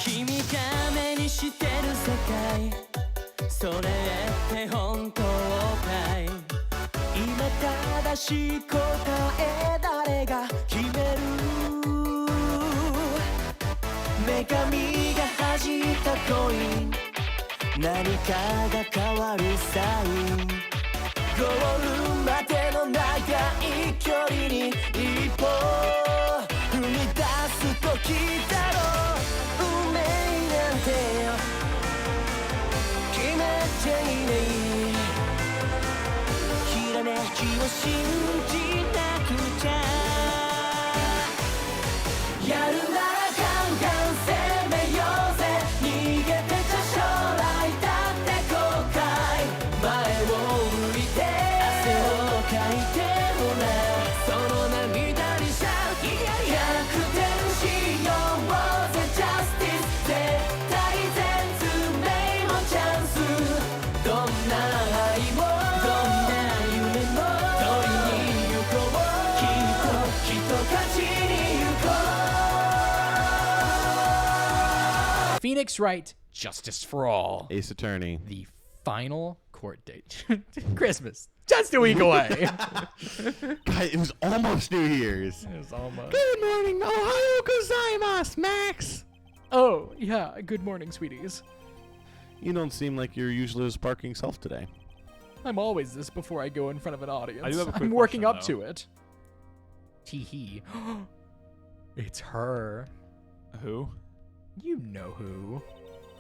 君が目にしてる世界それって本当かい今正しい答え誰が決める女神が弾いたコイン何かが変わるサインゴールまでの長い距離に一歩踏み出す時だろう運命なんてよ決めちゃいねひらめきを信じなくちゃやるならガンガン攻めようぜ逃げてちゃ将来だって後悔前を向いて汗をかいてほらその涙にシャウト逆転しようぜジャスティス絶対絶命もチャンスどんな愛もどんな夢も取りに行こうきっと勝ちに行こうPhoenix Wright, Justice for All. Ace Attorney. The final court date. Christmas. Just a week away. God, it was almost New Year's. It was almost. Good morning, Ohio gozaimasu, Max. Oh, yeah. Good morning, sweeties. You don't seem like your usual sparkling self today. I'm always this before I go in front of an audience. I do have a quick I'm working question, up though. to it. Tee-hee. It's her. Who? You know who.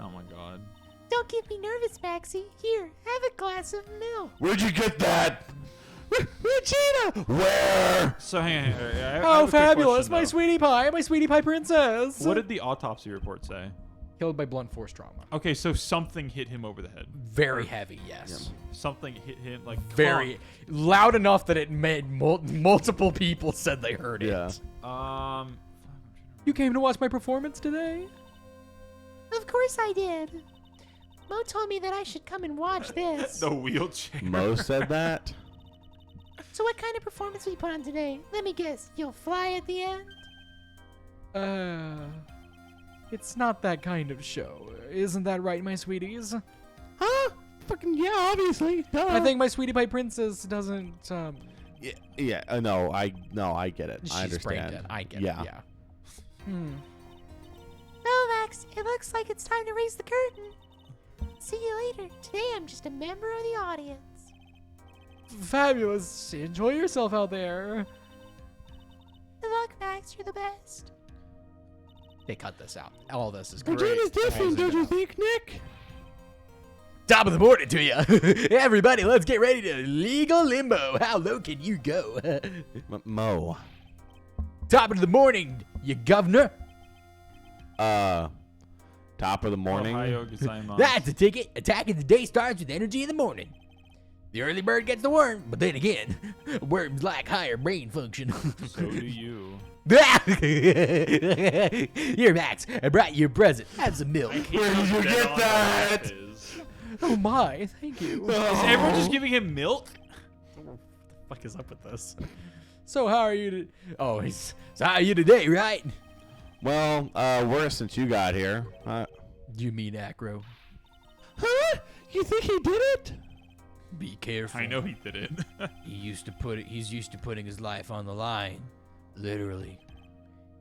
Oh my god. Don't get me nervous, Maxie. Here, have a glass of milk. Where'd you get that? Regina! Where? So hang on. I have a Oh, quick fabulous. question, My though. sweetie pie princess. What did the autopsy report say? Killed by blunt force trauma. Okay, so something hit him over the head. Very heavy, yes. Something hit him like Very loud enough that it made multiple people said they heard Yeah. it. You You came to watch my performance today? Of course I did. Mo told me that I should come and watch this. the wheelchair. Mo said that. So what kind of performance we put on today? Let me guess. You'll fly at the end? It's not that kind of show. Isn't that right, my sweeties? Huh? Fucking yeah, obviously. Duh. I think my sweetie pie princess doesn't, No, I get it. I she's brain understand. dead. I get Yeah. it, yeah. Well, Max, it looks like it's time to raise the curtain. See you later. Today I'm just a member of the audience. Fabulous. Enjoy yourself out there. Good luck, Max. You're the best. They cut this out. All this is great. Regina's different, don't you think, Nick? Top of the morning to you. Everybody, let's get ready to legal limbo. How low can you go? Mo. Top of the morning, you governor. Top of the morning. Ohio gozaimasu. That's a ticket. Attacking the day starts with energy in the morning. The early bird gets the worm, but then again, worms like higher brain function. So do you. Here, Max, I brought you a present. Have some milk. Where did you get that? Oh my, thank you. Is everyone just giving him milk? What the fuck is up with this? So how are you? So how are you today, right? Well, worse since you got here. You mean Acro? Huh? You think he did it? Be careful. I know he did it. He's used to putting his life on the line. Literally.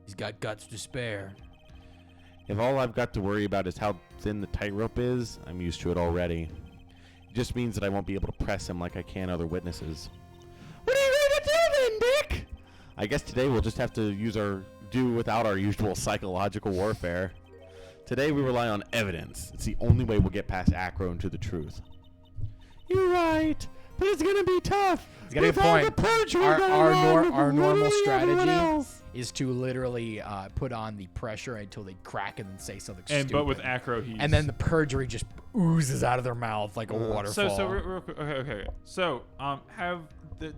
He's got guts to spare. If all I've got to worry about is how thin the tightrope is, I'm used to it already. It just means that I won't be able to press him like I can other witnesses. What are you going to do then, Dick? I guess today we'll just have to do without our usual psychological warfare. Today we rely on evidence. It's the only way we'll get past Acro and to the truth. You're right, but it's gonna be tough. He's got a good point. Our normal strategy is to literally put on the pressure until they crack and then say something stupid. But with Acro, he's... And then the perjury just oozes out of their mouth like a waterfall. So real quick, okay. So have the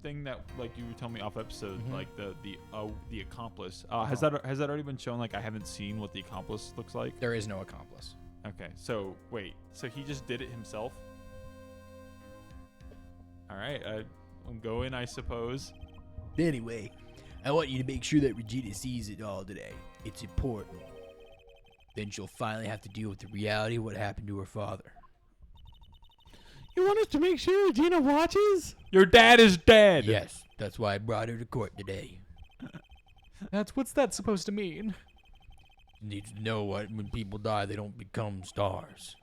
thing that like you were telling me off episode, like the accomplice. Has that already been shown? Like I haven't seen what the accomplice looks like. There is no accomplice. Okay, so wait, so he just did it himself? All right, I'm going, I suppose. Anyway, I want you to make sure that Regina sees it all today. It's important. then she'll finally have to deal with the reality of what happened to her father. You want us to make sure Regina watches? Your dad is dead. Yes, that's why I brought her to court today. What's that supposed to mean? You need to know what when people die, they don't become stars.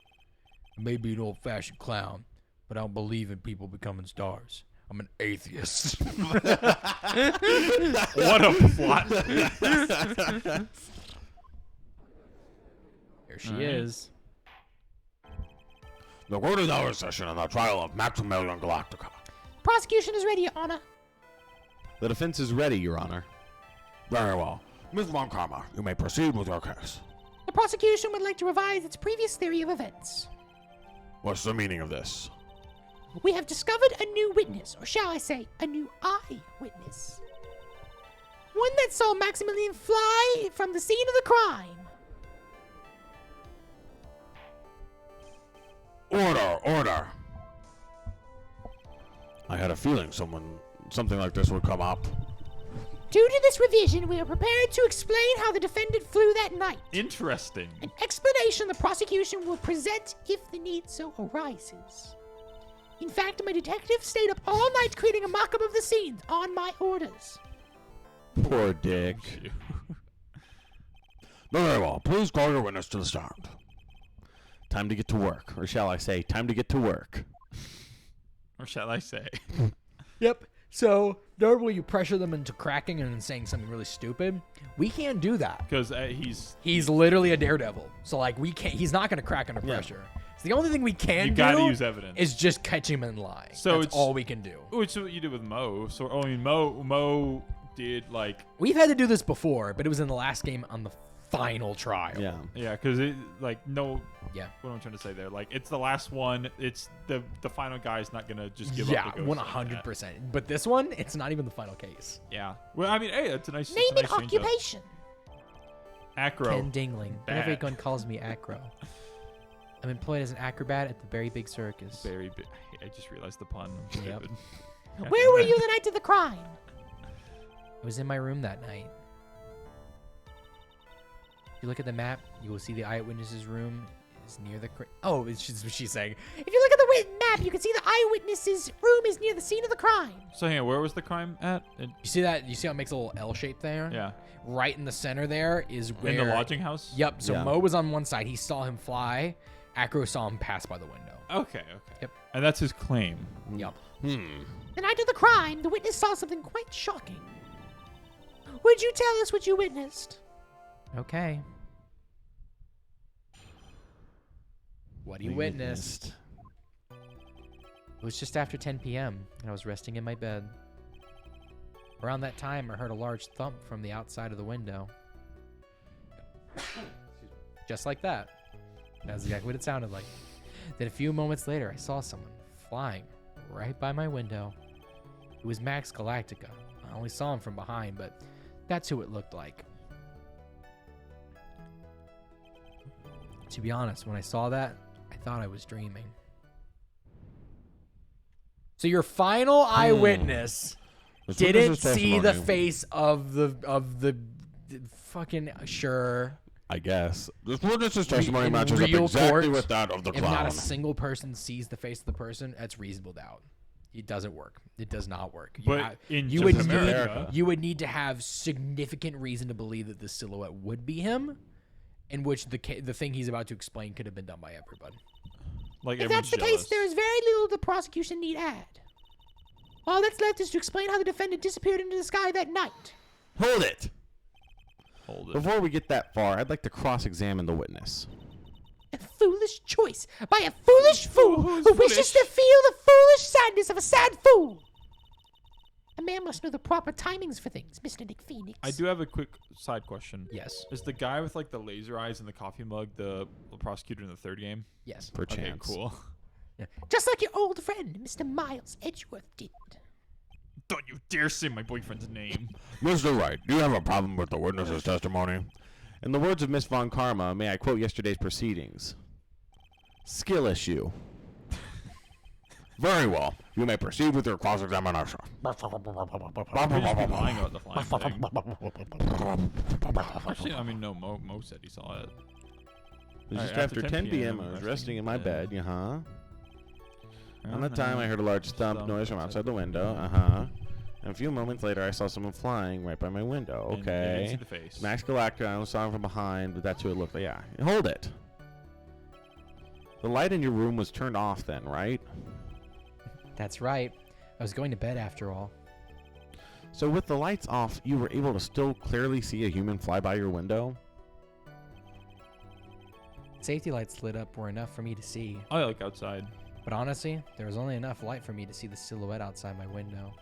I may be an old-fashioned clown, but I don't believe in people becoming stars. I'm an atheist. What a plot. Here she Alright. is. The court is now in session on the trial of Maximilian Galactica. Prosecution is ready, Your Honor. The defense is ready, Your Honor. Very well. Ms. Von Karma, you may proceed with your case. The prosecution would like to revise its previous theory of events. What's the meaning of this? We have discovered a new witness, or shall I say, a new eyewitness. One that saw Maximilian fly from the scene of the crime. Order. I had a feeling something like this would come up. Due to this revision, we are prepared to explain how the defendant flew that night. Interesting. An explanation the prosecution will present if the need so arises. In fact, my detective stayed up all night creating a mock-up of the scene on my orders. Poor Dick. Very well. Please call your witness to the stand. Time to get to work. Or shall I say, time to get to work. Or shall I say? Yep. So, normally you pressure them into cracking and then saying something really stupid. We can't do that. Because He's literally a daredevil. So, like, we can't. He's not going to crack under pressure. So the only thing we can you do gotta use evidence. is just catch him in lying. So that's it's all we can do. Which is what you did with Mo. So I mean, Mo did like. We've had to do this before, but it was in the last game on the final trial. Yeah. Yeah, because it like no. Yeah. What am I trying to say there? Like it's the last one. It's the final guy's not gonna just give Yeah, up. Yeah, 100%. But this one, it's not even the final case. Yeah. Well, I mean, hey, it's a nice. Name it's a and nice change up. occupation. Acro. Ken Dingling. Bad. Everyone calls me Acro. I'm employed as an acrobat at the Very Big Circus. Very big. I just realized the pun. I'm Yep. stupid. Where were you the night of the crime? I was in my room that night. If you look at the map, you will see the eyewitness's room is near the. Oh, it's just what she's saying. If you look at the map, you can see the eyewitness's room is near the scene of the crime. So hang on, where was the crime at? You see that? You see how it makes a little L shape there? Yeah. Right in the center there is where. In the lodging house. Yep. So Yeah. Mo was on one side. He saw him fly. Acro saw him pass by the window. Okay. Yep. And that's his claim. Yep. The night of the crime, the witness saw something quite shocking. Would you tell us what you witnessed? Okay. What he witnessed. It was just after 10 p.m. and I was resting in my bed. Around that time, I heard a large thump from the outside of the window. Just like that. That's exactly what it sounded like. Then a few moments later, I saw someone flying right by my window. It was Max Galactica. I only saw him from behind, but that's who it looked like. To be honest, when I saw that, I thought I was dreaming. So your final eyewitness This didn't witness's see the testimony- face of the fucking sure. I guess. This witness's testimony in matches up real exactly court, with that of the If clown. not a single person sees the face of the person, that's reasonable doubt. It doesn't work. It does not work. But in you would just need, America- you would need to have significant reason to believe that this silhouette would be him, in which the thing he's about to explain could have been done by everybody. Like If that's the everyone's case, there is very little the prosecution need add. All that's left is to explain how the defendant disappeared into the sky that night. Hold it! Hold it. Before we get that far, I'd like to cross-examine the witness. A foolish choice by a foolish fool Who's who wishes to foolish? feel the foolish sadness of a sad fool. A man must know the proper timings for things, Mr. Nick Phoenix. I do have a quick side question. Yes. Is the guy with like the laser eyes and the coffee mug the prosecutor in the third game? Yes. Perchance. Okay, cool. Just like your old friend, Mr. Miles Edgeworth did. Don't you dare say my boyfriend's name. Mr. Wright, do you have a problem with the witness's testimony? In the words of Miss Von Karma, may I quote yesterday's proceedings? Skill issue. Very well. You may proceed with your cross-examination. You've just been lying about the flying thing. Actually, I mean, no, Mo said he saw it. It was just After after 10 p.m. I was resting in my bed. On the time, I heard a large thump noise from outside the window. And a few moments later, I saw someone flying right by my window. And you Okay. didn't see the face. Max Galactica, I only saw him from behind, but that's who it looked like. Yeah. Hold it. The light in your room was turned off then, right? That's right. I was going to bed after all. So with the lights off, you were able to still clearly see a human fly by your window? Safety lights lit up were enough for me to see. I like outside. But honestly, there was only enough light for me to see the silhouette outside my window.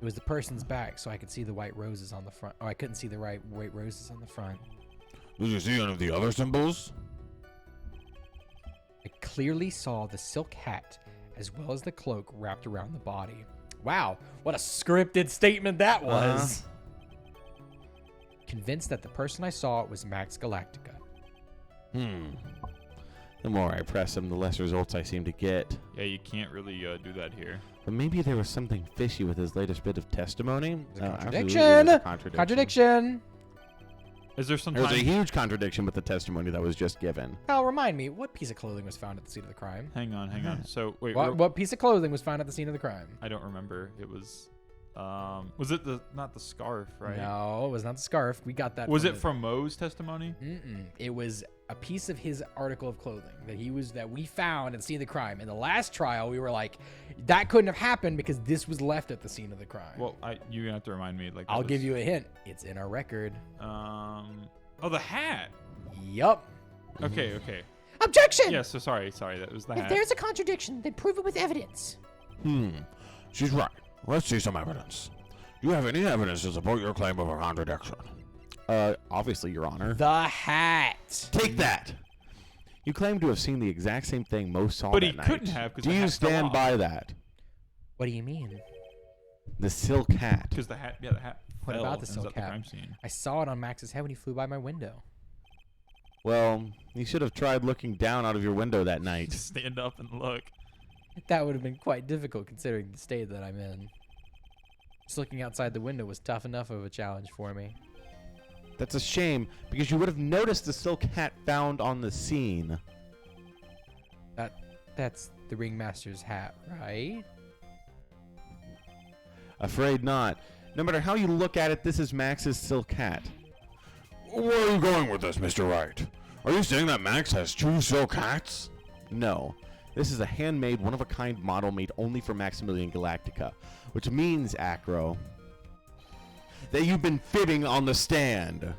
It was the person's back, so I could see the white roses on the front. Oh, I couldn't see the white roses on the front. Did you see any of the other symbols? I clearly saw the silk hat as well as the cloak wrapped around the body. Wow, what a scripted statement that was. Convinced that the person I saw was Max Galactica. The more I press him, the less results I seem to get. Yeah, you can't really do that here. But maybe there was something fishy with his latest bit of testimony. Contradiction! Absolutely, there's a Contradiction! Is there some There was a time? huge contradiction with the testimony that was just given. Kyle, remind me, what piece of clothing was found at the scene of the crime? Hang on. So wait, What piece of clothing was found at the scene of the crime? I don't remember. It was it not the scarf, right? No, it was not the scarf. We got that. Was it from Moe's testimony? It was a piece of his article of clothing that we found at the scene of the crime. In the last trial, we were like, that couldn't have happened because this was left at the scene of the crime. Well, you're gonna have to remind me. Like, I'll give you a hint. It's in our record. Oh, the hat. Yup. Okay. Objection! Yeah. So sorry. That was the If hat. there's a contradiction, then prove it with evidence. She's right. Let's see some evidence. Do you have any evidence to support your claim of a contradiction? Obviously, Your Honor. The hat. Take that! You claim to have seen the exact same thing Mo saw But that he night. couldn't have, 'cause Do the you hat fell stand off. by that? What do you mean? The silk hat. Because the hat. Yeah, the hat. What fell about the and was silk at the hat? crime scene. I saw it on Max's head when he flew by my window. Well, you should have tried looking down out of your window that night. Stand up and look. That would have been quite difficult considering the state that I'm in. Just looking outside the window was tough enough of a challenge for me. That's a shame, because you would have noticed the silk hat found on the scene. That's the ringmaster's hat, right? Afraid not. No matter how you look at it, this is Max's silk hat. Where are you going with this, Mr. Wright? Are you saying that Max has two silk hats? No. This is a handmade, one-of-a-kind model made only for Maximilian Galactica, which means, Acro, that you've been fibbing on the stand.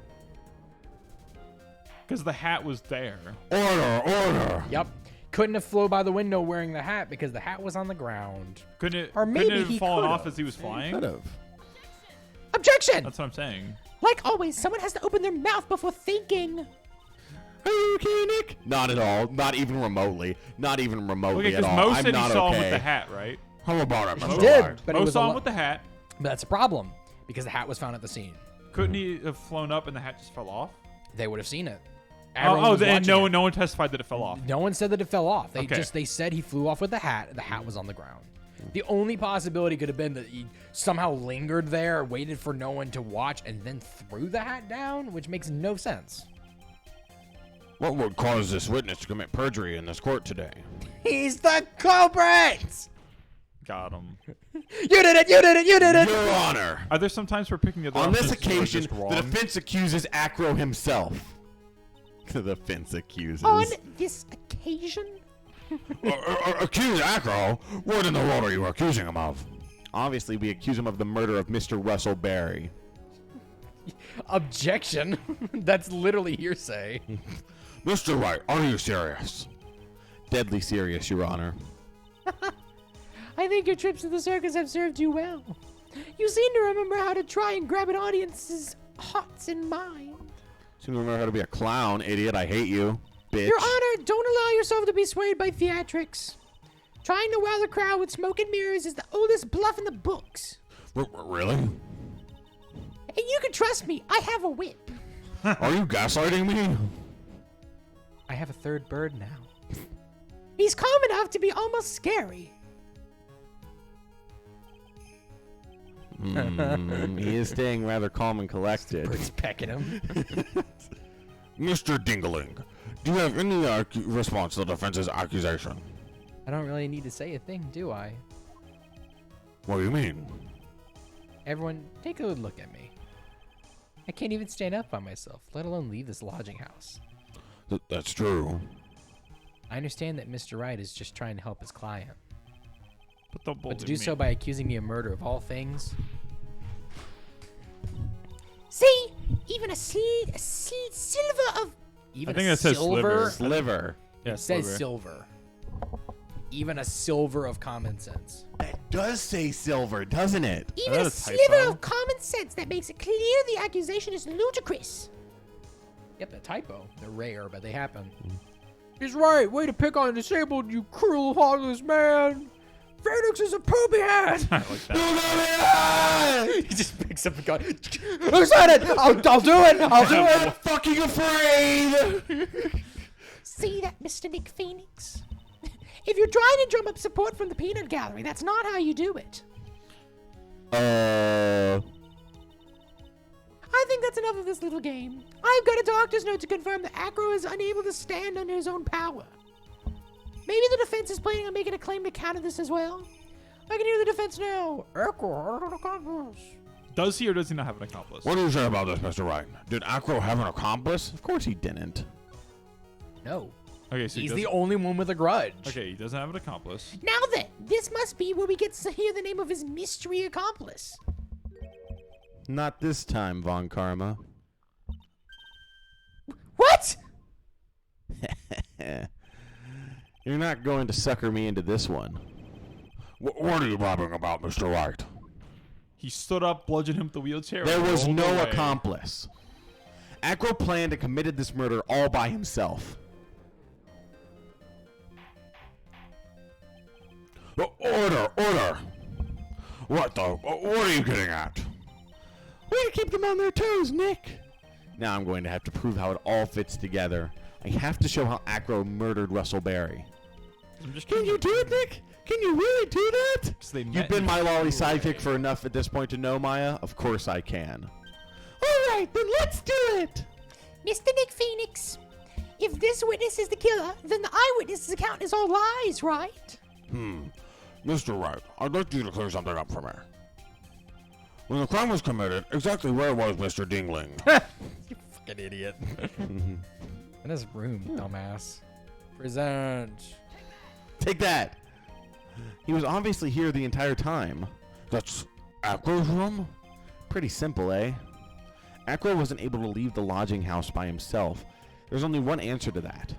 Because the hat was there. Order! Yup. Couldn't have flown by the window wearing the hat because the hat was on the ground. Couldn't Or maybe it have he fallen off could've. as he was flying? Could have. Objection! That's what I'm saying. Like always, someone has to open their mouth before thinking. Are you okay, Nick? Not at all. Not even remotely. Not even remotely Okay, at because all. Mo I'm said he not saw okay. him with the hat, right? How about it, Mo Mr. did, Wright? but it Mo was saw a him lo- with the hat. But that's a problem because the hat was found at the scene. Couldn't he have flown up and the hat just fell off? They would have seen it. Everyone Oh, was and watching it. no one testified that it fell off. No one said that it fell off. Okay. They said he flew off with the hat. The hat was on the ground. The only possibility could have been that he somehow lingered there, waited for no one to watch, and then threw the hat down, which makes no sense. What would cause this witness to commit perjury in this court today? He's the culprit! Got him. You did it! You did it! You did it! Your Honor, Are there some times we're picking the other on this options that are occasion, just the wrong? defense accuses Acro himself. The defense accuses. On this occasion? Accuse Acro? What in the world are you accusing him of? Obviously, we accuse him of the murder of Mr. Russell Barry. Objection. That's literally hearsay. Mr. Wright, are you serious? Deadly serious, Your Honor. I think your trips to the circus have served you well. You seem to remember how to try and grab an audience's hearts and minds. Seem to remember how to be a clown, idiot. I hate you, bitch. Your Honor, don't allow yourself to be swayed by theatrics. Trying to wow the crowd with smoke and mirrors is the oldest bluff in the books. Really? And you can trust me, I have a whip. Are you gaslighting me? I have a third bird now. He's calm enough to be almost scary. He is staying rather calm and collected. Bird's pecking him. Mr. Dingling, do you have any response to the defense's accusation? I don't really need to say a thing, do I? What do you mean? Everyone, take a good look at me. I can't even stand up by myself, let alone leave this lodging house. That's true. I understand that Mr. Wright is just trying to help his client. But to do so by accusing me of murder of all things. See, even a silver of. Even I think a it says silver. Sliver. Yeah, It says sliver. silver. Even a silver of common sense. That does say silver, doesn't it? Even that a a sliver typo? of common sense that makes it clear the accusation is ludicrous. Yep, a typo. They're rare, but they happen. He's right. Way to pick on a disabled, you cruel, heartless man. Phoenix is a poopy head. I like that. He just picks up a gun. Who said it? I'll do it. I'll do it. I'm fucking afraid! See that, Mr. Nick Phoenix? If you're trying to drum up support from the peanut gallery, that's not how you do it. I think that's enough of this little game. I've got a doctor's note to confirm that Acro is unable to stand under his own power. Maybe the defense is planning on making a claim to counter this as well. I can hear the defense now. Acro had an accomplice. Does he or does he not have an accomplice? What do you say about this, Mr. Wright? Did Acro have an accomplice? Of course he didn't. No. Okay, so He's he the only one with a grudge. Okay, he doesn't have an accomplice. Now then, this must be where we get to hear the name of his mystery accomplice. Not this time, Von Karma. What? You're not going to sucker me into this one. What are you babbling about, Mr. Wright? He stood up, bludgeoned him with the wheelchair. There and was rolled no away. accomplice. Acro planned and committed this murder all by himself. Order! What are you getting at? Way to keep them on their toes, Nick. Now I'm going to have to prove how it all fits together. I have to show how Acro murdered Russell Berry. I'm just Can you do it, Nick? Can you really do that? 'Cause they You've met been in my lolly a sidekick way. for enough at this point to know, Maya. Of course I can. All right, then let's do it. Mr. Nick Phoenix, if this witness is the killer, then the eyewitness's account is all lies, right? Mr. Wright, I'd like you to clear something up for me. When the crime was committed, exactly where was Mr. Dingling? You fucking idiot. In his room, dumbass. Present. Take that. He was obviously here the entire time. That's Acro's room? Pretty simple, eh? Acro wasn't able to leave the lodging house by himself. There's only one answer to that.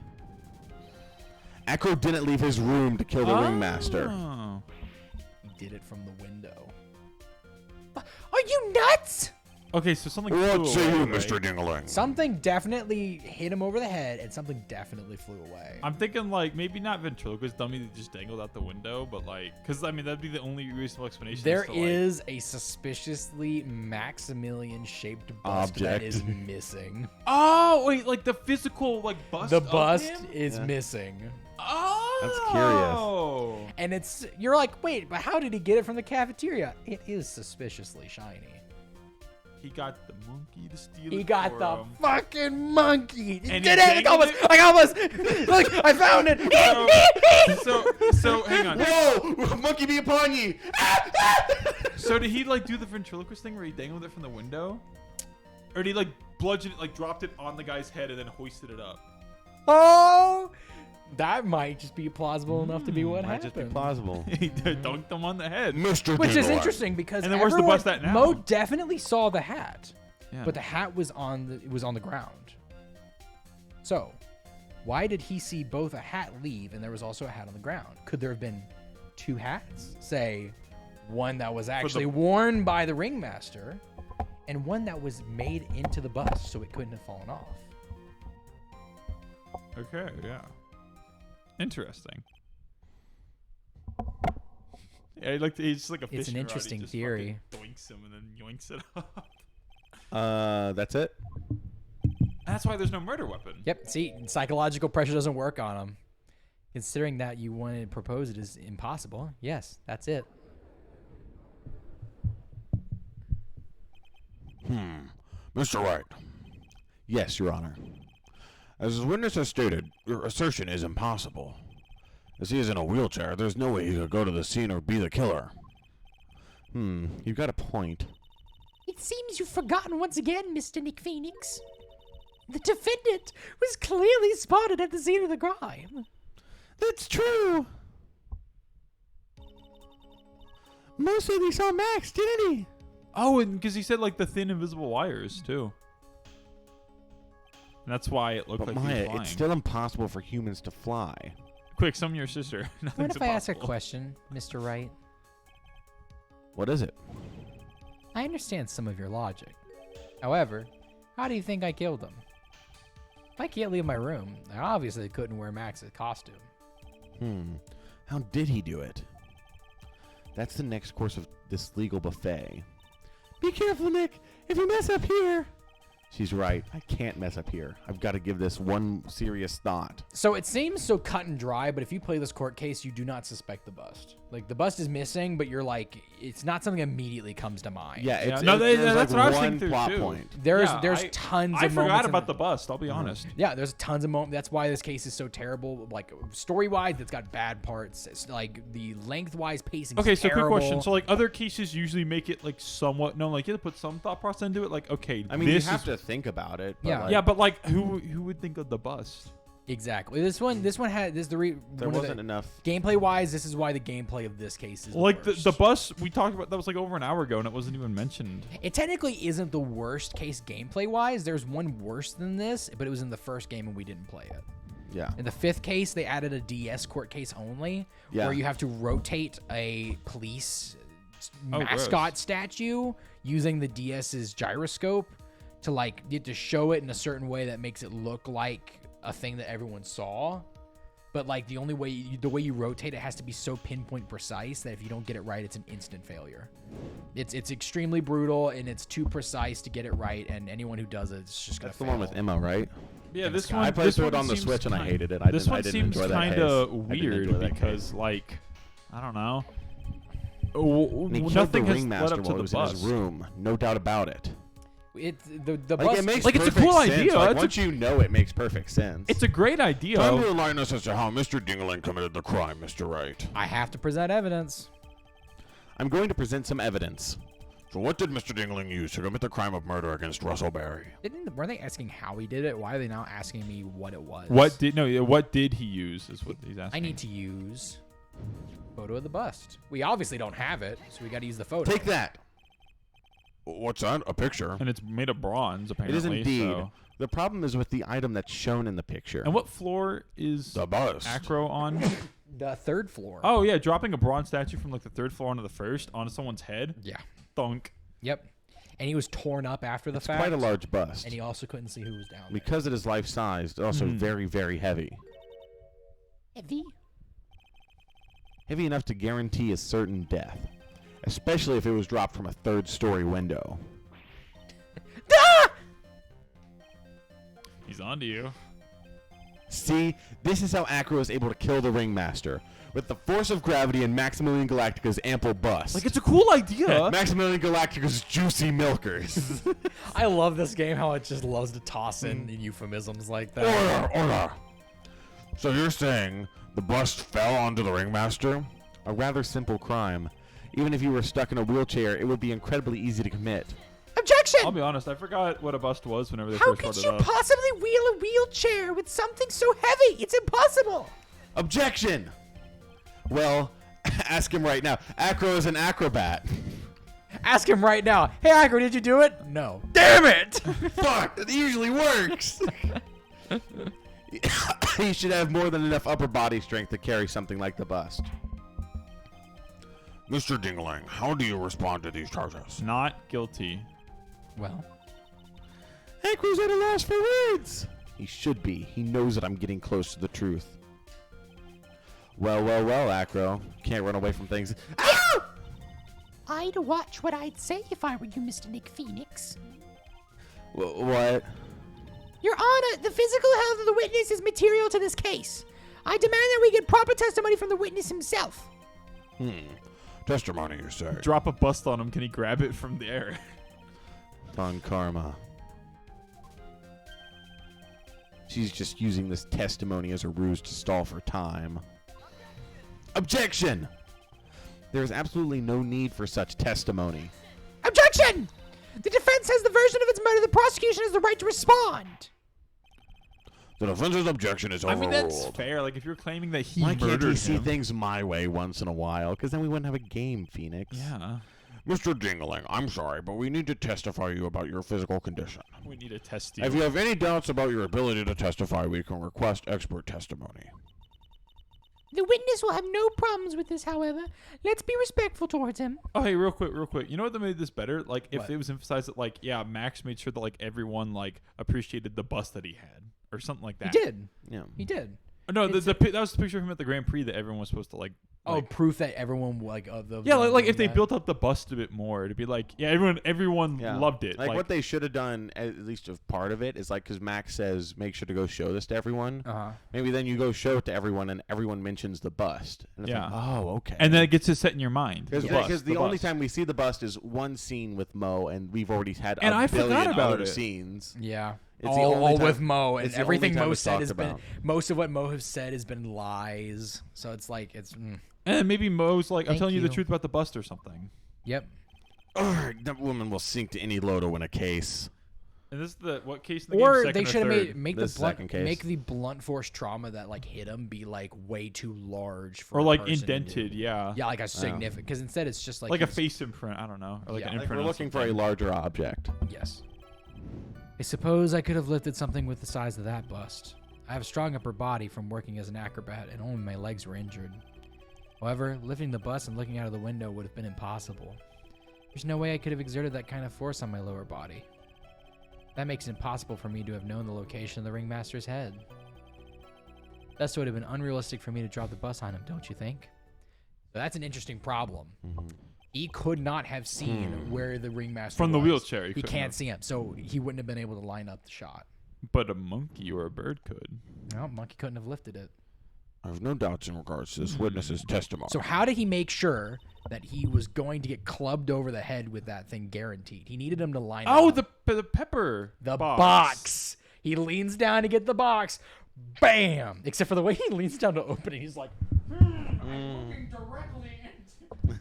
Acro didn't leave his room to kill the ringmaster. Oh. He did it from the window. Are you nuts? Okay, so something What flew say away, you, right? Mr. Dingling? Something definitely hit him over the head, and something definitely flew away. I'm thinking like maybe not ventriloquist dummy that just dangled out the window, but like, because I mean that'd be the only reasonable explanation. There to, like, is a suspiciously Maximilian-shaped bust that Object. is missing. Oh wait, like the physical like bust. The of bust him? is missing. Oh, That's And you're like, wait, but how did he get it from the cafeteria? It is suspiciously shiny. He got the monkey to steal He it got for the him. fucking monkey. And Did he it? dangled I got this. Look, I found it. So hang on. Whoa! Monkey be upon ye! So did he like do the ventriloquist thing where he dangled it from the window, or did he like bludgeon it, like dropped it on the guy's head and then hoisted it up? Oh, that might just be plausible enough to be what Might happened. just be plausible. He dunked him on the head. Mr. Which is Dingling. interesting because And then where's the everyone- bust at now? Mo definitely saw the hat, Yeah. but the hat was on the ground. So, why did he see both a hat leave and there was also a hat on the ground? Could there have been two hats? Say, one that was actually worn by the ringmaster, and one that was made into the bust so it couldn't have fallen off. Okay, yeah. Interesting. Yeah, he's just like a It's an fishing rod, he interesting just theory. fucking Doinks him and then yoinks it up. That's it? That's why there's no murder weapon. Yep. See, psychological pressure doesn't work on him. Considering that you wanted to propose it is impossible. Yes, that's it. Mr. Wright. Yes, Your Honor. As his witness has stated, your assertion is impossible. As he is in a wheelchair, there's no way he could go to the scene or be the killer. You've got a point. It seems you've forgotten once again, Mr. Nick Phoenix. The defendant was clearly spotted at the scene of the crime. That's true. Mostly he saw Max, didn't he? Oh, and because he said like the thin invisible wires too. And that's why it looked But like he was Maya, flying. it's still impossible for humans to fly. Quick, summon your sister. What Nothing's if I ask a impossible. question, Mr. Wright? What is it? I understand some of your logic. However, how do you think I killed him? If I can't leave my room, I obviously couldn't wear Max's costume. How did he do it? That's the next course of this legal buffet. Be careful, Nick. If you mess up here... She's right. I can't mess up here. I've got to give this one serious thought. So it seems so cut and dry, but if you play this court case, you do not suspect the bust. Like, the bust is missing, but you're like, it's not something immediately comes to mind. Yeah, it's, No, there's that's like what I was one thinking through, plot too. point. There's Yeah, tons I of moments. forgot in about the bust, I'll be honest. Yeah, there's tons of moments. That's why this case is so terrible. Like, story-wise, it's got bad parts. It's like the lengthwise pacing Okay, is so terrible. quick question. So like other cases usually make it like somewhat no, like you have to put some thought process into it. Like, okay, I mean, you this have is to think about it. But Yeah. like, yeah, but like who would think of the bust? Exactly. This one had this is the there one of wasn't the, enough. gameplay-wise, this is why the gameplay of this case is Like worst. the bust we talked about that was like over an hour ago and it wasn't even mentioned. It technically isn't the worst case gameplay-wise. There's one worse than this, but it was in the first game and we didn't play it. Yeah. In the fifth case, they added a DS court case only, Yeah. where you have to rotate a police Oh, mascot gross. statue using the DS's gyroscope to like you have to show it in a certain way that makes it look like a thing that everyone saw. But like the only way the way you rotate it has to be so pinpoint precise that if you don't get it right, it's an instant failure. It's extremely brutal and it's too precise to get it right, and anyone who does it, it's just gonna That's the fail. one with Emma, right? Yeah, this Scott. one I played this through it one on the seems Switch and I kind- hated it. This one I didn't seems enjoy that kind case. of I didn't weird enjoy that because case. like I don't know. And he killed the Nothing has led ringmaster up to while he the was in his bust. room. No doubt about it. The Like, bus it makes like, it's a perfect cool sense. idea. Like, It's a- once you know it makes perfect sense. It's a great idea. Time to enlighten us as to how Mr. Dingling committed the crime, Mr. Wright. I have to present evidence. I'm going to present some evidence. So what did Mr. Dingling use to commit the crime of murder against Russell Berry? Weren't they asking how he did it? Why are they now asking me what it was? What did he use is what he's asking. I need to use photo of the bust. We obviously don't have it, so we got to use the photo. Take that. What's that? A picture? And it's made of bronze It apparently. is indeed. So. The problem is with the item that's shown in the picture. And what floor is The bust. Acro on? The third floor. Oh yeah, dropping a bronze statue from like the third floor onto the first onto someone's head. Yeah. Thunk. Yep. And he was torn up after the It's fact. quite a large bust. And he also couldn't see who was down there. Because it is life-sized, also very, very heavy. Heavy? Heavy enough to guarantee a certain death. Especially if it was dropped from a third-story window. He's onto you. See, this is how Acro is able to kill the Ringmaster. With the force of gravity and Maximilian Galactica's ample bust. Like it's a cool idea. Maximilian Galactica's juicy milkers. I love this game, how it just loves to toss in euphemisms like that. Order! So you're saying the bust fell onto the Ringmaster? A rather simple crime. Even if you were stuck in a wheelchair, it would be incredibly easy to commit. Objection! I'll be honest, I forgot what a bust was whenever they How first could brought you it up. possibly wheel a wheelchair with something so heavy? It's impossible! Objection! Well, ask him right now. Acro is an acrobat. Ask him right now. Hey, Acro, did you do it? No. Damn it! Fuck, it usually works. He should have more than enough upper body strength to carry something like the bust. Mr. Dingling, how do you respond to these charges? Not guilty. Well, Acro's at a loss for words. He should be. He knows that I'm getting close to the truth. Well, Acro. Can't run away from things. Ow! I'd watch what I'd say if I were you, Mr. Nick Phoenix. What? Your Honor, the physical health of the witness is material to this case. I demand that we get proper testimony from the witness himself. Testimony, you say? Drop a bust on him. Can he grab it from the air? On karma. She's just using this testimony as a ruse to stall for time. Objection! There is absolutely no need for such testimony. Objection! The defense has the version of its murder. The prosecution has the right to respond. The defense's objection is I overruled. mean, that's fair. Like, if you're claiming that he Why can't murdered we see him. things my way once in a while? Because then we wouldn't have a game, Phoenix. Yeah. Mr. Dingling, I'm sorry, but we need to testify you about your physical condition. We need to test you. If you have any doubts about your ability to testify, we can request expert testimony. The witness will have no problems with this, however. Let's be respectful towards him. Oh, hey, real quick. You know what made this better? Like, if What? it was emphasized that, like, yeah, Max made sure that, like, everyone, like, appreciated the bus that he had. Or something like He that. did. Yeah. He did. No, that was the picture of him at the Grand Prix that everyone was supposed to, like... Oh, like- proof that everyone yeah, like if they that. built up the bust a bit more, to be like, yeah, everyone Yeah. loved it. Like what they should have done, at least of part of it, is like, because Max says, make sure to go show this to everyone. Maybe then you go show it to everyone, and everyone mentions the bust. And it's Yeah. like, oh, okay. And then it gets to set in your mind. Because the only bust. time we see the bust is one scene with Mo, and we've already had And a I billion forgot about other it. scenes. Yeah. It's the all only time- with Mo, and it's the everything only time Mo it's said talked has been about. most of what Mo has said has been lies. So it's like And maybe Mo's like, I'm Thank telling you the you. truth about the bust or something. Yep. Urgh, that woman will sink to any load to win a case. And this is what case in the Or game? they should have third? make This the blunt second case. make the blunt force trauma that like hit him be like way too large for Or a like person to do. indented, yeah. Yeah, like a significant because instead it's just Like a he's- face imprint, I don't know. Or like Yeah. an Like imprint. Like we're on looking for a something. larger object. Yes. I suppose I could have lifted something with the size of that bust. I have a strong upper body from working as an acrobat, and only my legs were injured. However, lifting the bust and looking out of the window would have been impossible. There's no way I could have exerted that kind of force on my lower body. That makes it impossible for me to have known the location of the ringmaster's head. Thus, it would have been unrealistic for me to drop the bus on him, don't you think? So that's an interesting problem. He could not have seen where the ringmaster From the was. wheelchair, he He couldn't can't have. see him, so he wouldn't have been able to line up the shot. But a monkey or a bird could. No, Monkey couldn't have lifted it. I have no doubts in regards to this witness's testimony. So how did he make sure that he was going to get clubbed over the head with that thing guaranteed? He needed him to line Oh, up. the pepper. The box. He leans down to get the box. Bam! Except for the way he leans down to open it, he's like, I'm looking directly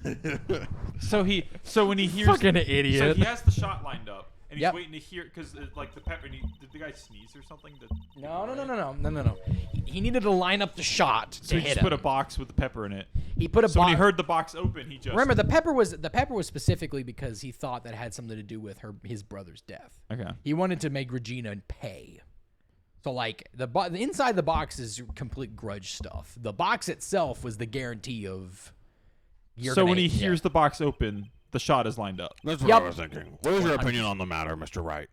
into So when he hears Fucking so idiot. he has the shot lined up and he's Yep. waiting to hear because like the pepper. Did the guy sneeze or something? No. He needed to line up the shot So to he hit just him. put a box with the pepper in it. He put a So when he box. heard the box open, he just Remember, the pepper was specifically because he thought that had something to do with his brother's death. Okay. He wanted to make Regina pay. So like the inside the box is complete grudge stuff. The box itself was the guarantee of. So when he hears the box open, the shot is lined up. That's what Yep. I was thinking. What is your opinion on the matter, Mr. Wright?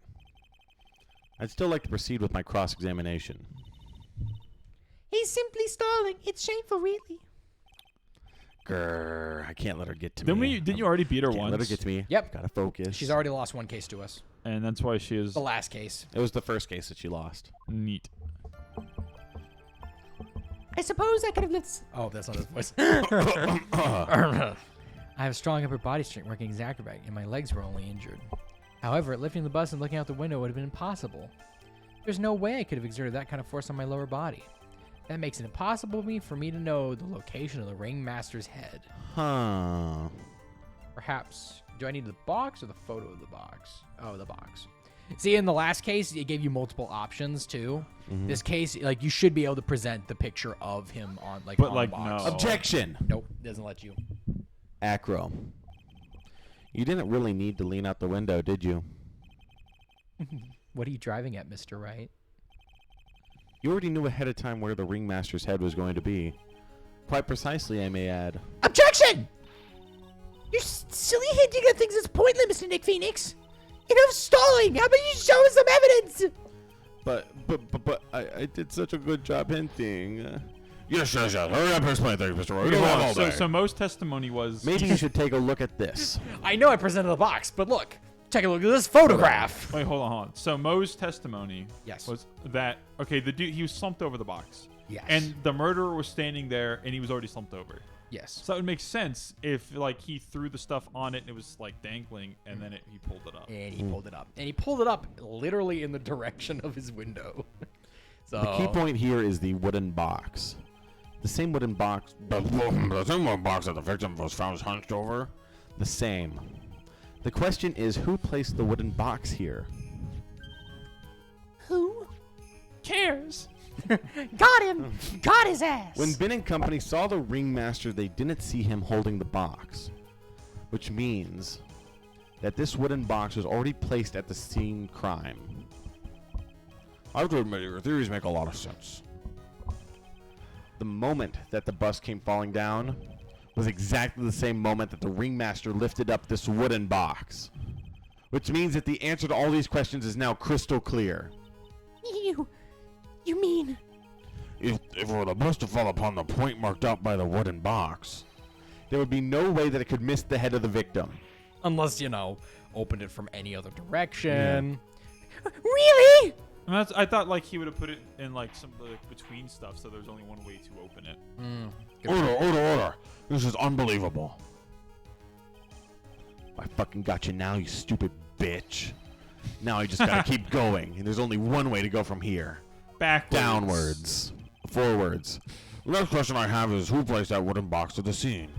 I'd still like to proceed with my cross-examination. He's simply stalling. It's shameful, really. Grr, I can't let her get to Didn't me. you already beat her Can't once? let her get to me. Yep. Gotta focus. She's already lost one case to us. And that's why she is The last case. It was the first case that she lost. neat. I suppose I could have lifted. Oh, that's not his voice. I have strong upper body strength working as acrobat, and my legs were only injured. However, lifting the bus and looking out the window would have been impossible. There's no way I could have exerted that kind of force on my lower body. That makes it impossible for me to know the location of the ringmaster's head. Huh. Perhaps, do I need the box or the photo of the box? Oh, the box. See, in the last case, it gave you multiple options too. This case, like, you should be able to present the picture of him on, like, But, on like, the box. no. Objection! Nope, doesn't let you. Acro. You didn't really need to lean out the window, did you? What are you driving at, Mr. Wright? You already knew ahead of time where the ringmaster's head was going to be. Quite precisely, I may add. Objection! You're silly hinting at things that's pointless, Mr. Nick Phoenix. Enough stalling. How about you show us some evidence? But I did such a good job hinting. Yes. Hurry up and explain things, Mr. Wright. We Hold don't have on, all so, day. so Mo's testimony was Maybe you should take a look at this. I know I presented the box, but look. Take a look at this photograph. Wait, hold on. So Mo's testimony Yes. was that okay? The dude he was slumped over the box. Yes. And the murderer was standing there, and he was already slumped over. Yes. So that would make sense if like he threw the stuff on it and it was like dangling, and then he pulled it up. And he pulled it up. And he pulled it up literally in the direction of his window. So The key point here is the wooden box. The same wooden box. The same wooden box that the victim was found hunched over? The same. The question is, who placed the wooden box here? Who? Cares. Got him! Got his ass! When Ben and company saw the ringmaster, they didn't see him holding the box. Which means that this wooden box was already placed at the scene crime. I have to admit, your theories make a lot of sense. The moment that the bus came falling down was exactly the same moment that the ringmaster lifted up this wooden box. Which means that the answer to all these questions is now crystal clear. You mean... If it were the bus to fall upon the point marked out by the wooden box, there would be no way that it could miss the head of the victim. unless opened it from any other direction. Really? And I thought like he would have put it in like some between stuff, so there's only one way to open it. Order. This is unbelievable. I fucking got you now, you stupid bitch. Now I just gotta keep going. And there's only one way to go from here. Backwards. Downwards. Forwards. The next question I have is, who placed that wooden box to the scene?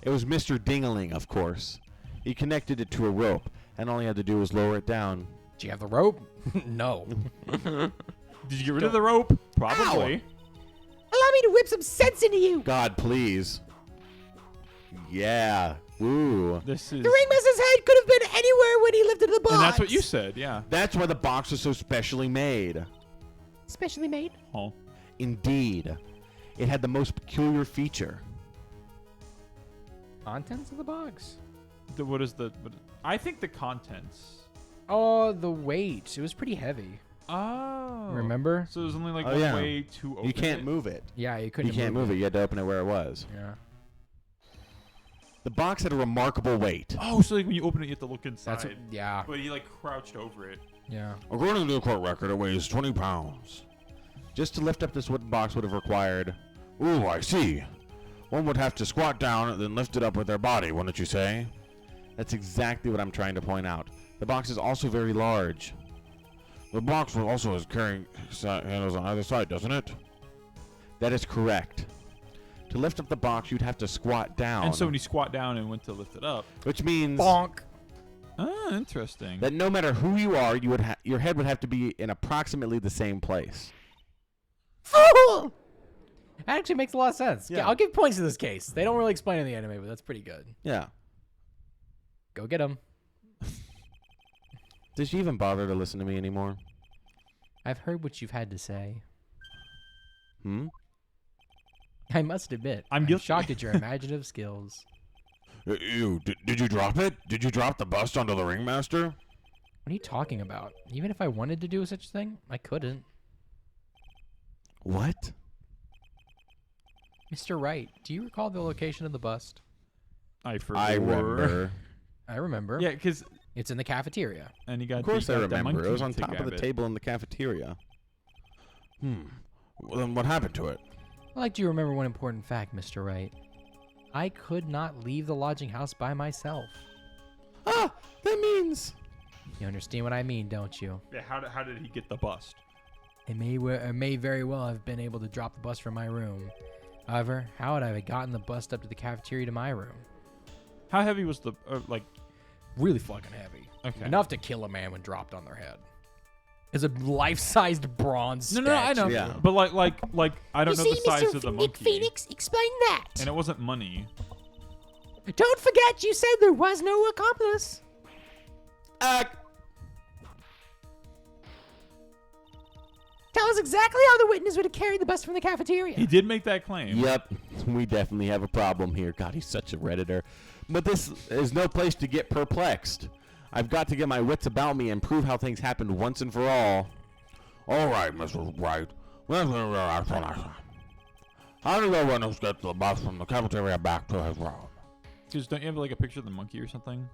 It was Mr. Dingaling, of course. He connected it to a rope, and all he had to do was lower it down. Do you have the rope? No. Did you get rid of the rope? Probably. Allow me to whip some sense into you. God, please. Yeah. Woo. This is. The ringmaster's head could have been anywhere when he lifted the box. And that's what you said, yeah. That's why the box was so specially made. Specially made. Oh. Indeed. It had the most peculiar feature. Contents of the box? What is the? I think the contents. Oh, the weight. It was pretty heavy. Oh. Remember? So there's only like Oh, one yeah. way to open You can't it? move it. Yeah, you You couldn't can't move it. You had to open it where it was. Yeah. The box had a remarkable weight. Oh, so like when you open it, you have to look inside. That's what, yeah. But he like crouched over it. Yeah. According to the court record, it weighs 20 pounds. Just to lift up this wooden box would have required... Ooh, I see. One would have to squat down and then lift it up with their body, wouldn't you say? That's exactly what I'm trying to point out. The box is also very large. The box also has carrying handles on either side, doesn't it? That is correct. To lift up the box, you'd have to squat down. And so when you squat down and went to lift it up. Which means... Bonk. Ah, interesting. that no matter who you are, you would your head would have to be in approximately the same place. Fool! That actually makes a lot of sense. Yeah. I'll give points to this case. They don't really explain in the anime, but that's pretty good. Yeah. Go get them. Does she even bother to listen to me anymore? I've heard what you've had to say. Hmm? I must admit, I'm guilty. shocked at your imaginative skills. Did you drop it? Did you drop the bust onto the ringmaster? What are you talking about? Even if I wanted to do such a thing, I couldn't. What? Mr. Wright, do you recall the location of the bust? I forgot. I remember. I remember. Yeah, because It's in the cafeteria. and you got. Of course you I got the remember. It was on monkey to top of grab the it. table in the cafeteria. Well, then what happened to it? I'd like you to remember one important fact, Mr. Wright. I could not leave the lodging house by myself. Ah, that means... You understand what I mean, don't you? Yeah. How did he get the bust? I may very well have been able to drop the bust from my room. However, how would I have gotten the bust up to the cafeteria to my room? How heavy was the like? Really fucking heavy. Okay. Enough to kill a man when dropped on their head. It's a life-sized bronze No, I know. statue. Yeah. But like I don't You know see, the size Mr. of the Nick monkey. Phoenix, explain that. And it wasn't money. Don't forget you said there was no accomplice. Tell us exactly how the witness would have carried the bus from the cafeteria. He did make that claim. Yep, we definitely have a problem here. God, he's such a Redditor. But this is no place to get perplexed. I've got to get my wits about me and prove how things happened once and for all. All right, Mr. Wright. How did the witness get the bus from the cafeteria back to his room? Because don't you have like a picture of the monkey or something?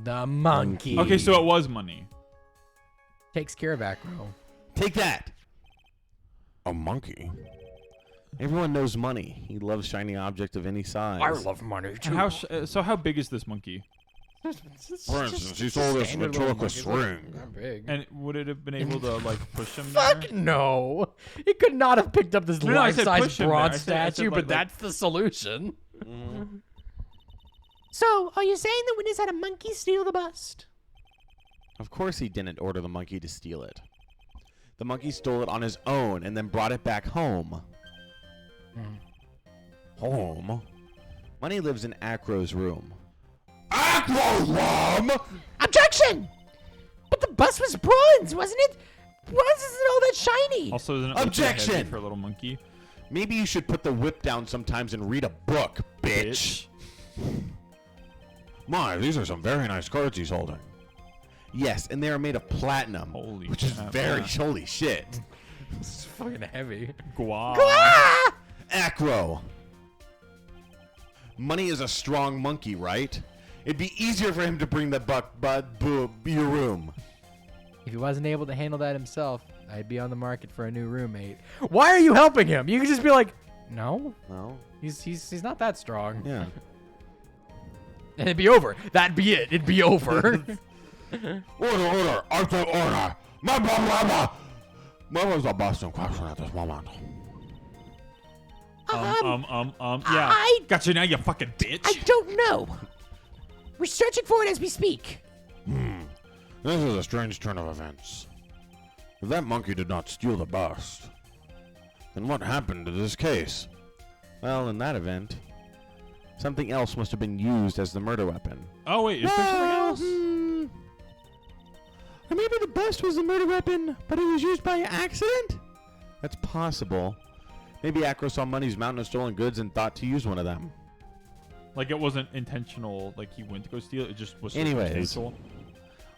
The monkey. Okay, so it was money. Takes care of Acro. Take that! A monkey? Everyone knows money. He loves shiny objects of any size. I love money too. And how big is this monkey? For instance, he sold this ventriloquist ring. Not big. And would it have been able to like push him Fuck there? no! It could not have picked up this No, I said life-size push him there. bronze I said, statue, like, but that's the solution. So, are you saying the witness had a monkey steal the bust? Of course he didn't order the monkey to steal it. The monkey stole it on his own and then brought it back home. Home? Money lives in Acro's room. Acro's room? Objection! But the bust was bronze, wasn't it? Bronze isn't all that shiny. Also, isn't it like, too heavy Objection! for a little monkey? Maybe you should put the whip down sometimes and read a book, bitch. My, these are some very nice cards he's holding. Yes, and they are made of platinum, Holy which is crap, very yeah. holy shit. It's fucking heavy. Guau. Ah! Acro. Money is a strong monkey, right? It'd be easier for him to bring the your room. If he wasn't able to handle that himself, I'd be on the market for a new roommate. Why are you helping him? You could just be like, no, No? he's not that strong. Yeah. And it'd be over. That'd be it. It'd be over. Order! I say order! Mama was a Boston question at this moment. Yeah. I- Gotcha now, you fucking bitch. I don't know. We're searching for it as we speak. This is a strange turn of events. If that monkey did not steal the bust, then what happened to this case? Well, in that event, something else must have been used as the murder weapon. Oh wait, is there something else? Or maybe the bust was the murder weapon, but it was used by accident? That's possible. Maybe Acro saw Money's mountain of stolen goods and thought to use one of them. Like it wasn't intentional. Like he went to go steal it. It just was. Anyways. circumstantial.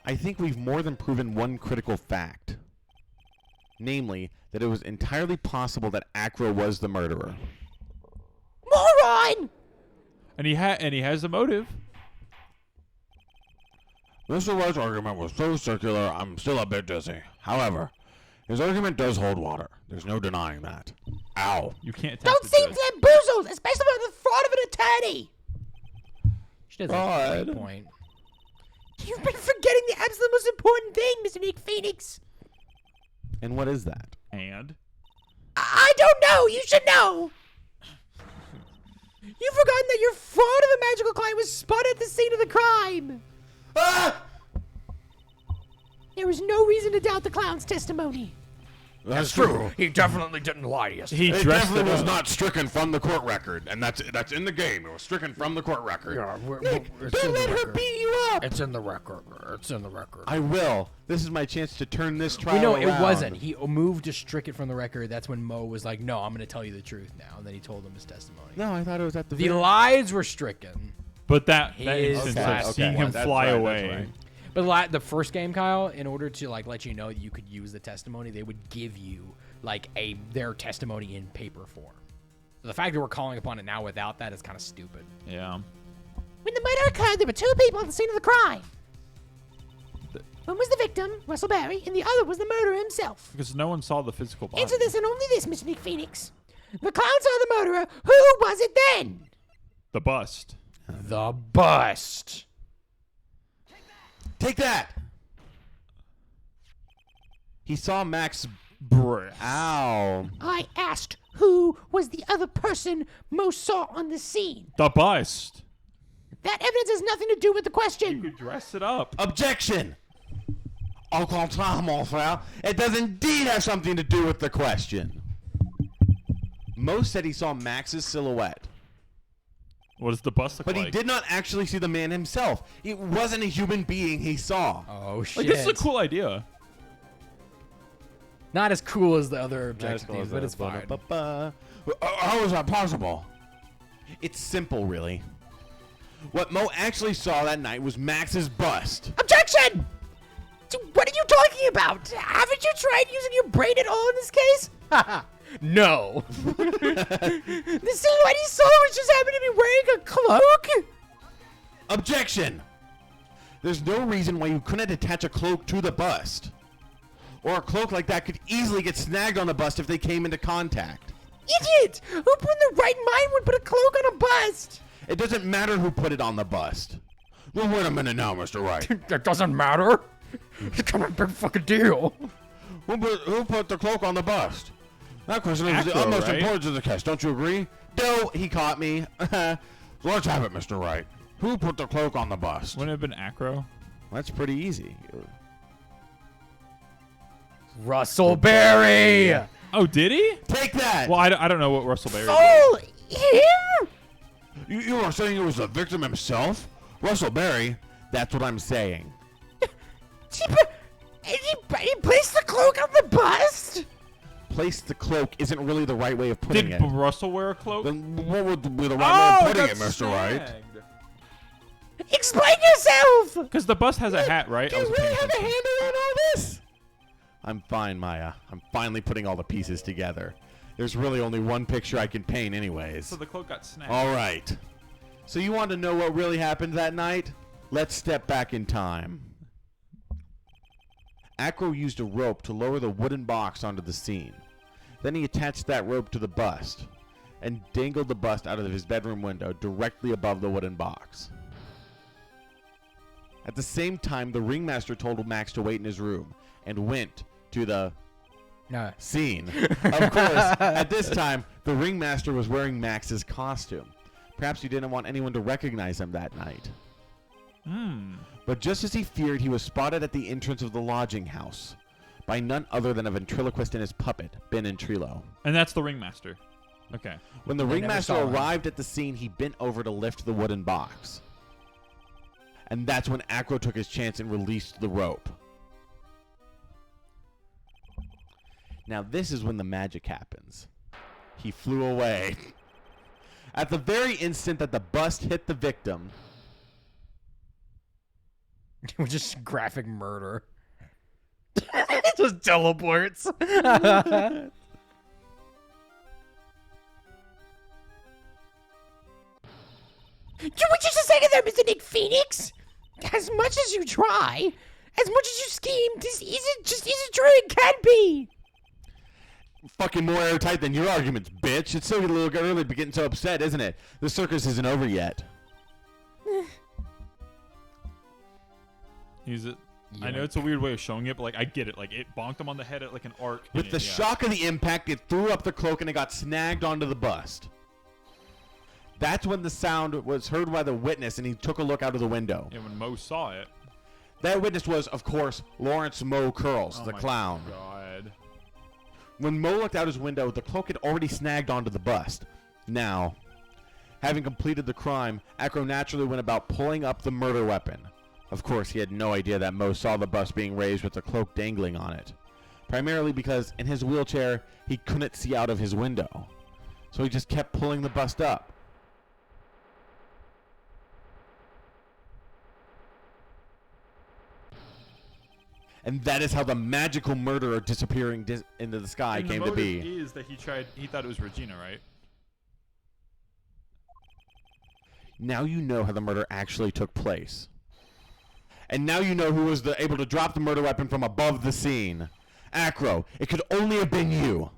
I think we've more than proven one critical fact. Namely, that it was entirely possible that Acro was the murderer. Moron! And he has a motive. Mr. Wright's argument was so circular, I'm still a bit dizzy. However, his argument does hold water. There's no denying that. Ow. You can't. Don't test the seem judge. bamboozled, especially by the fraud of an attorney. She does have a God. great point. You've been forgetting the absolute most important thing, Mr. Nick Phoenix. And what is that? And I don't know. You should know. You've forgotten that your fraud of a magical client was spotted at the scene of the crime. Ah! There was no reason to doubt the clown's testimony. That's true. He definitely didn't lie to us. he It dressed definitely it was up. not stricken from the court record, and that's in the game. It was stricken from the court record. Yeah, it's Don't in let the her record. beat you up. It's in the record. It's in the record. I will. This is my chance to turn this trial We know around. it wasn't. He moved to stricken from the record. That's when Mo was like, no, I'm going to tell you the truth now. And then he told him his testimony. No, I thought it was at the The very... lies were stricken. But that His instance last of seeing one. him That's fly right, that's away. right. But the first game, Kyle, in order to like let you know that you could use the testimony, they would give you like their testimony in paper form. So the fact that we're calling upon it now without that is kind of stupid. Yeah. When the murder occurred, there were two people at the scene of the crime. One was the victim, Russell Barry, and the other was the murderer himself. Because no one saw the physical body. Answer this and only this, Mr. Nick Phoenix. The clown saw the murderer. Who was it then? The bust. The bust. Take that! He saw Max... Breast. Ow. I asked who was the other person Mo saw on the scene. The bust. That evidence has nothing to do with the You question. could dress it up. Objection! Au contraire, mon frère. It does indeed have something to do with the question. Mo said he saw Max's silhouette, What does the bust look but like? he did not actually see the man himself. It wasn't a human being he saw. Oh, shit. Like, this is a cool idea. Not as cool as the other objectives, but it's fine. How is that possible? It's simple, really. What Mo actually saw that night was Max's bust. Objection! What are you talking about? Haven't you tried using your brain at all in this case? No. The silhouette he saw was just happened to be wearing a cloak? Objection! There's no reason why you couldn't attach a cloak to the bust. Or a cloak like that could easily get snagged on the bust if they came into contact. Idiot! Who in the right mind would put a cloak on a bust? It doesn't matter who put it on the bust. Well, wait a minute now, Mr. Wright. That doesn't matter. It's kind of a big fucking deal. Who put the cloak on the bust? That question is the Acro, utmost right? importance of the case. Don't you agree? No, he caught me. So let's have it, Mr. Wright. Who put the cloak on the bust? Wouldn't it have been Acro? That's pretty easy. Russell Berry. Oh, did he? Take that! Well, I don't know what Russell Berry did. Oh, him? You are saying it was the victim himself? Russell Berry? That's what I'm saying. He placed the cloak on the bust? Place the cloak isn't really the right way of putting Did it. Russell wear a cloak? Then what would be the right way of putting it, that's Mr. Wright? snagged. Explain yourself! Because the bus has a hat, right? Do I you wasn't really paying have a attention. handle on all this? I'm fine, Maya. I'm finally putting all the pieces together. There's really only one picture I can paint anyways. So the cloak got snagged. All right. So you want to know what really happened that night? Let's step back in time. Acro used a rope to lower the wooden box onto the scene. Then he attached that rope to the bust and dangled the bust out of his bedroom window directly above the wooden box. At the same time, the ringmaster told Max to wait in his room and went to the scene. Of course, at this time, the ringmaster was wearing Max's costume. Perhaps he didn't want anyone to recognize him that night. But just as he feared, he was spotted at the entrance of the lodging house by none other than a ventriloquist and his puppet, Ben and Trilo. And that's the ringmaster. Okay. When the I never ringmaster saw him. arrived at the scene, he bent over to lift the wooden box. And that's when Acro took his chance and released the rope. Now this is when the magic happens. He flew away. At the very instant that the bust hit the victim, It was just graphic murder. It just teleports. What you just say to them, Mr. Nick Phoenix? As much as you try, as much as you scheme, this isn't true. It can't be. fucking more airtight than your arguments, bitch. It's still a little early to be getting so upset, isn't it? The circus isn't over yet. Use it. I know it's a weird way of showing it, but like I get it. Like it bonked him on the head at like an arc. With the shock of the impact, it threw up the cloak and it got snagged onto the bust. That's when the sound was heard by the witness, and he took a look out of the window. Yeah, when Mo saw it. That witness was, of course, Lawrence Mo Curls, the my clown. God. When Mo looked out his window, the cloak had already snagged onto the bust. Now, having completed the crime, Acro naturally went about pulling up the murder weapon. Of course, he had no idea that Mo saw the bust being raised with the cloak dangling on it. Primarily because, in his wheelchair, he couldn't see out of his window. So he just kept pulling the bust up. And that is how the magical murderer disappearing into the sky And came the to be. motive is that he thought it was Regina, right? Now you know how the murder actually took place. And now you know who was able to drop the murder weapon from above the scene. Acro, it could only have been you.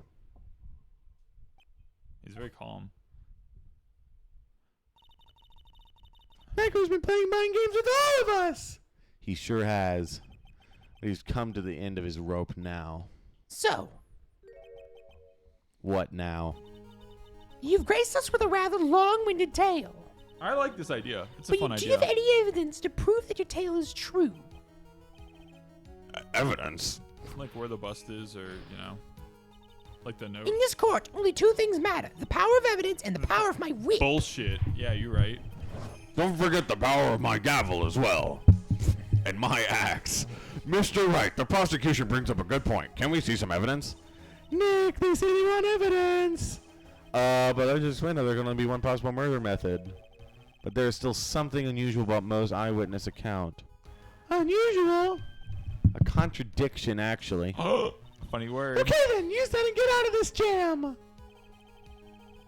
He's very calm. Acro's been playing mind games with all of us. He sure has. He's come to the end of his rope now. So, What now? you've graced us with a rather long-winded tale. I like this idea. It's a But fun do idea. you have any evidence to prove that your tale is true? Evidence? Like where the bust is, or like the note. In this court, only two things matter: the power of evidence and the power of my wit. Bullshit. Yeah, you're right. Don't forget the power of my gavel as well. And my axe. Mr. Wright, the prosecution brings up a good point. Can we see some evidence? Nick, they say they want evidence. But I just went. There's going to be one possible murder method. But there's still something unusual about Mo's eyewitness account. Unusual? A contradiction, actually. Funny word. Okay then, use that and get out of this jam.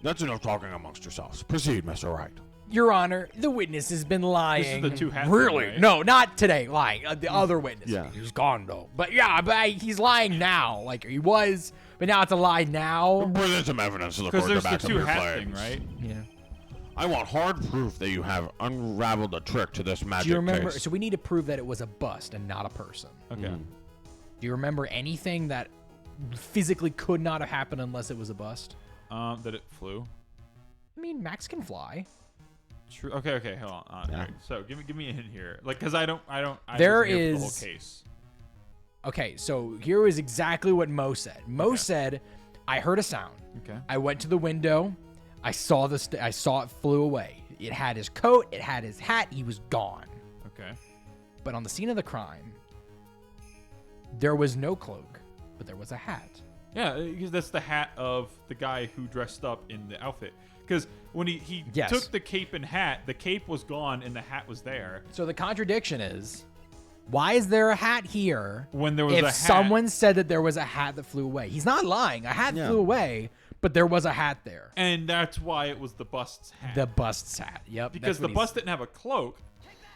That's enough talking amongst yourselves. Proceed, Mr. Wright. Your Honor, the witness has been lying. This is the two hat thing, Really? right? No, not today. Lying. The other witness. Yeah. He's gone though. But yeah, he's lying now. Like he was, but now it's a lie now. Present some evidence to the Because court to there's the back up two your hat thing, claims. right? Yeah. I want hard proof that you have unraveled a trick to this magic Do you remember? case. So we need to prove that it was a bust and not a person. Okay. Mm. Do you remember anything that physically could not have happened unless it was a bust? That it flew. I mean, Max can fly. True. Okay. Hold on. Yeah. Alright, so give me a hint here, like, because I There wasn't here for the is- whole case. Okay, so here is exactly what Mo said. Mo said, "I heard a sound. Okay. I went to the window. I saw I saw it flew away. It had his coat. It had his hat. He was gone. Okay. But on the scene of the crime, there was no cloak, but there was a hat. Yeah, because that's the hat of the guy who dressed up in the outfit. Because when he Yes. took the cape and hat, the cape was gone and the hat was there. So the contradiction is, why is there a hat here When there was if a hat. someone said that there was a hat that flew away? He's not lying. A hat Yeah. flew away, but there was a hat there. And that's why it was the bust's hat. The bust's hat. Yep. because that's what the bust didn't have a cloak,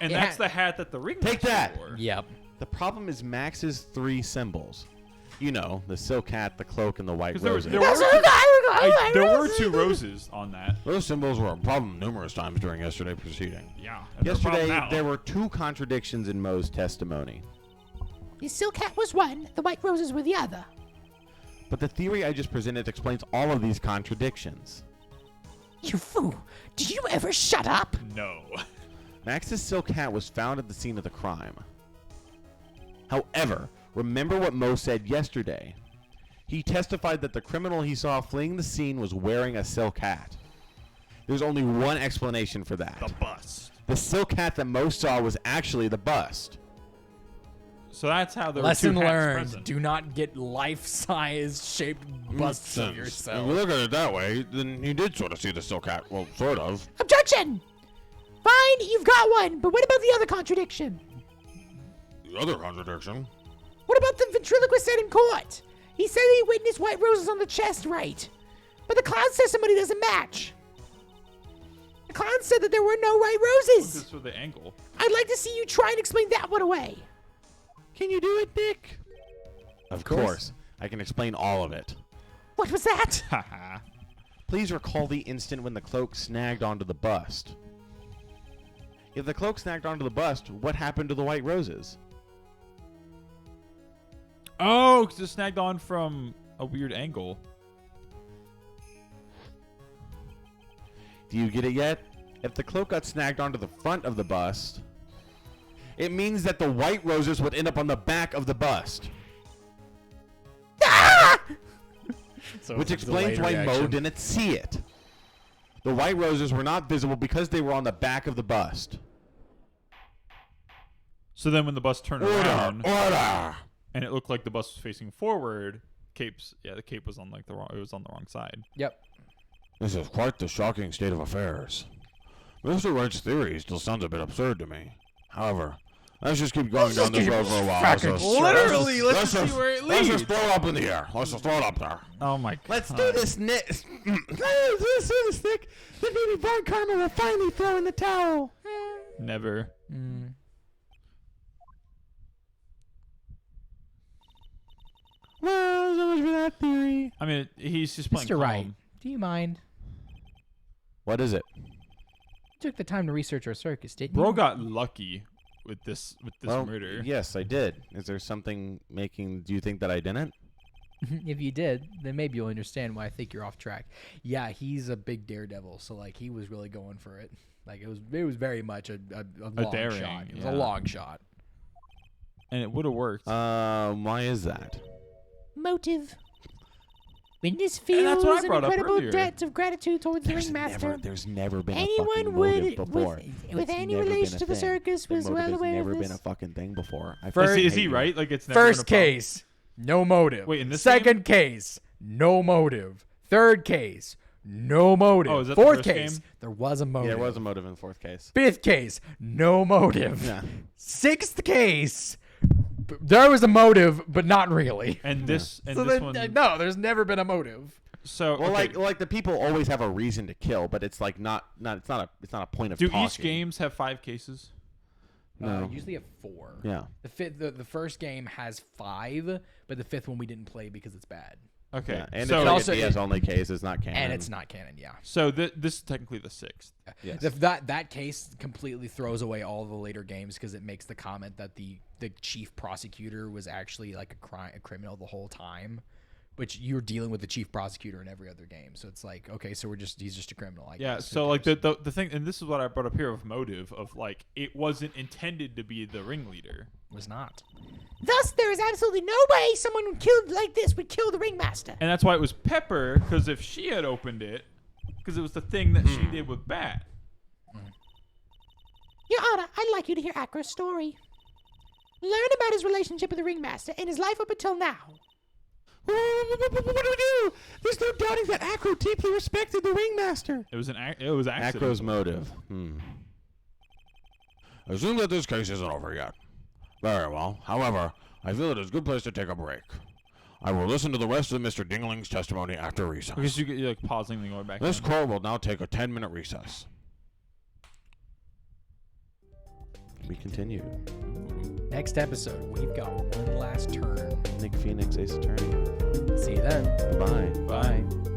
and It that's had- the hat that the ring. Take that! wore. Yep. The problem is Max's 3 symbols. You know, the silk hat, the cloak, and the white 'Cause roses. there were 2 roses on that. Those symbols were a problem numerous times during yesterday's proceeding. Yeah. and they're a problem Yesterday, now. there were 2 contradictions in Mo's testimony. The silk hat was one, the white roses were the other. But the theory I just presented explains all of these contradictions. You fool! Did you ever shut up? No. Max's silk hat was found at the scene of the crime. However, remember what Mo said yesterday. He testified that the criminal he saw fleeing the scene was wearing a silk hat. There's only one explanation for that. The bust. The silk hat that Mo saw was actually the bust. So that's how there Lesson were 2 hats learned. present. Do not get life-size shaped busts of If you yourself. look at it that way, then you did sort of see the silk hat. Well, sort of. Objection! Fine, you've got one, but what about the other contradiction? The other contradiction. What about the ventriloquist said in court? He said he witnessed white roses on the chest, right? But the clown says somebody doesn't match. The clown said that there were no white roses. This was the angle. I'd like to see you try and explain that one away. Can you do it, Nick? Of course. I can explain all of it. What was that? Haha. Please recall the instant when the cloak snagged onto the bust. If the cloak snagged onto the bust, what happened to the white roses? Oh, because it snagged on from a weird angle. Do you get it yet? If the cloak got snagged onto the front of the bust, it means that the white roses would end up on the back of the bust. So Which it's a explains delayed why Mo reaction. didn't see it. The white roses were not visible because they were on the back of the bust. So then when the bus turned around Order! and it looked like the bus was facing forward, the cape was on like it was on the wrong side. Yep. This is quite the shocking state of affairs. Mr. Wright's theory still sounds a bit absurd to me. However, let's just keep going down this road for a while. Literally, let's just- see where it Let's leads. just throw it up in the air. Let's just throw it up there. Oh my god. Let's do this, Nick. Let's do this, Nick. Then maybe Von Karma will finally throw in the towel. Never. Well, so much for that theory. I mean, he's just playing Mr. Wright, calm. do you mind? What is it? You took the time to research our circus, didn't Bro you? got lucky with this Well, murder. yes, I did. Is there something making? Do you think that I didn't? If you did, then maybe you'll understand why I think you're off track. Yeah, he's a big daredevil, so like he was really going for it. Like it was very much a long daring, shot. It was yeah. a long shot. And it would have worked. Why is that? Motive. Witness And feels that's what I an brought up incredible earlier. debt of gratitude towards the ringmaster. There's never been a Anyone fucking motive would, before. with It's any never been relation a to the thing. circus, The was motive well has aware never of been this. a fucking thing before. I First- fucking Is he hate you. right? Like it's never been a First problem. case, no motive. Wait, in this Second case, no motive. Third case, no motive. Oh, is that the Fourth first case, game? there was a motive. Yeah, there was a motive in the fourth case. Fifth case, no motive. Yeah. Sixth case, there was a motive, but not really. And this and So this then, one. no, there's never been a motive. So Well, okay, like the people always have a reason to kill, but it's like it's not a point of do talking. each games have 5 cases? No. Usually have 4. Yeah. The first game has 5, but the fifth one we didn't play because it's bad. Okay. Yeah, and so it's also- like a DS only case. It's not canon. And it's not canon, yeah. so this is technically the 6th. Yes. That case completely throws away all the later games because it makes the comment that the chief prosecutor was actually like a criminal the whole time, which you're dealing with the chief prosecutor in every other game. So it's like, okay, so he's just a criminal. I Yeah, guess. so Who like cares? the thing, and this is what I brought up here of motive of like it wasn't intended to be the ringleader. It was not. Thus, there is absolutely no way someone killed like this would kill the ringmaster. And that's why it was Pepper, because if she had opened it, because it was the thing that she did with Bat. Your Honor, I'd like you to hear Acro's story. Learn about his relationship with the ringmaster and his life up until now. What do we do? There's no doubting that Acro deeply respected the ringmaster. It was accident. Acro's motive. Assume that this case isn't over yet. Very well. However, I feel it is a good place to take a break. I will listen to the rest of Mr. Dingling's testimony after recess. Because you're like pausing and going back. This in. court will now take a 10-minute recess. We continue. Next episode, we've got one last turn. Nick Phoenix, Ace Attorney. See you then. Bye. Bye.